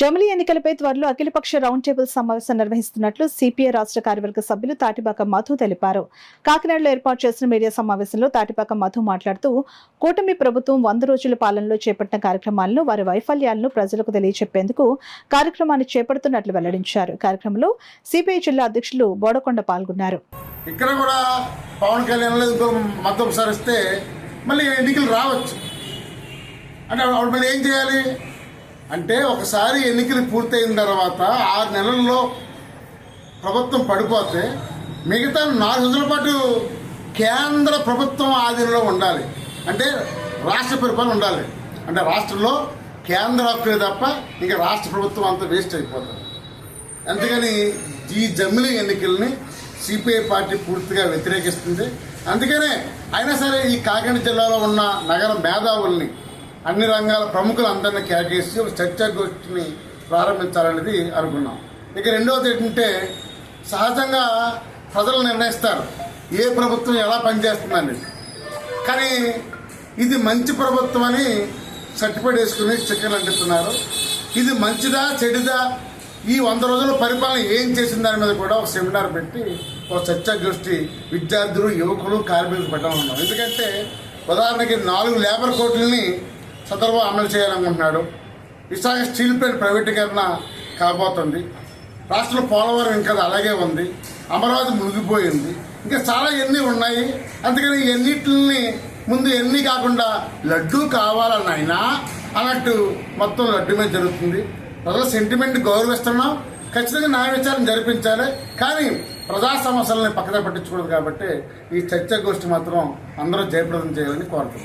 జమిలీ ఎన్నికలపై త్వరలో అఖిలపక్ష రౌండ్ టేబుల్ సమావేశం నిర్వహిస్తున్నట్లు సిపిఐ రాష్ట్ర కార్యవర్గ సభ్యులు తాటిపాక మధు తెలిపారు. కాకినాడలో ఏర్పాటు చేసిన మీడియా సమావేశంలో తాటిపాక మధు మాట్లాడుతూ కూటమి ప్రభుత్వం 100 రోజుల పాలనలో చేపట్టిన కార్యక్రమాలను, వారి వైఫల్యాలను ప్రజలకు తెలియజెప్పేందుకు కార్యక్రమాన్ని చేపడుతున్నట్లు వెల్లడించారు. కార్యక్రమంలో సిపిఐ జిల్లా అధ్యక్షులు బోడకొండ పాల్గొన్నారు. ఇక్కడ కూడా పవన్ కళ్యాణ్ మద్దతు సరిస్తే మళ్ళీ ఎన్నికలు రావచ్చు అంటే అప్పుడు మళ్ళీ ఏం చేయాలి అంటే, ఒకసారి ఎన్నికలు పూర్తయిన తర్వాత 6 నెలల్లో ప్రభుత్వం పడిపోతే మిగతా 4 రోజుల పాటు కేంద్ర ప్రభుత్వం ఆధీనంలో ఉండాలి. అంటే రాష్ట్ర పరిపాలన ఉండాలి. అంటే రాష్ట్రంలో కేంద్ర హక్కులే తప్ప ఇంకా రాష్ట్ర ప్రభుత్వం అంతా వేస్ట్ అయిపోతుంది. అందుకని ఈ జమిలీ ఎన్నికల్ని సిపిఐ పార్టీ పూర్తిగా వ్యతిరేకిస్తుంది. అందుకనే అయినా సరే ఈ కాకినాడ జిల్లాలో ఉన్న నగర మేధావుల్ని, అన్ని రంగాల ప్రముఖులందరినీ కేకేసి ఒక చర్చా గోష్ఠిని ప్రారంభించాలనేది అనుకున్నాం. ఇక రెండవది ఏంటంటే, సహజంగా ప్రజలు నిర్ణయిస్తారు ఏ ప్రభుత్వం ఎలా పనిచేస్తుందని. కానీ ఇది మంచి ప్రభుత్వం అని సర్టిఫికేట్ వేసుకుని స్టిక్కర్లు అంటిస్తున్నారు. ఇది మంచిదా చెడుదా, ఈ 100 రోజుల పరిపాలన ఏం చేసిన దాని మీద కూడా ఒక సెమినార్ పెట్టి ఒక చర్చా గోష్ఠి విద్యార్థులు, యువకులు, కార్మికులు పెట్టాలన్నాం. ఎందుకంటే ఉదాహరణకి 4 లేబర్ కోర్టులని చంద్రబాబు అమలు చేయాలనుకుంటున్నాడు. విశాఖ స్టీల్ ప్లాంట్ ప్రైవేటీకరణ కాబోతుంది. రాష్ట్రంలో పోలవరం ఇంకా అలాగే ఉంది. అమరావతి మునిగిపోయింది. ఇంకా చాలా ఎన్ని ఉన్నాయి. అందుకని ఎన్నిటిని ముందు ఎన్ని కాకుండా లడ్డూ కావాలన్నైనా అన్నట్టు మొత్తం లడ్డు మీద జరుగుతుంది. ప్రజల సెంటిమెంట్ గౌరవిస్తున్నాం. ఖచ్చితంగా న్యాయ విచారణ జరిపించాలి. కానీ ప్రజా సమస్యలని పక్కన పట్టించకూడదు. కాబట్టి ఈ చర్చా గోష్ఠి మాత్రం అందరూ జయప్రదం చేయాలని కోరుతున్నాం.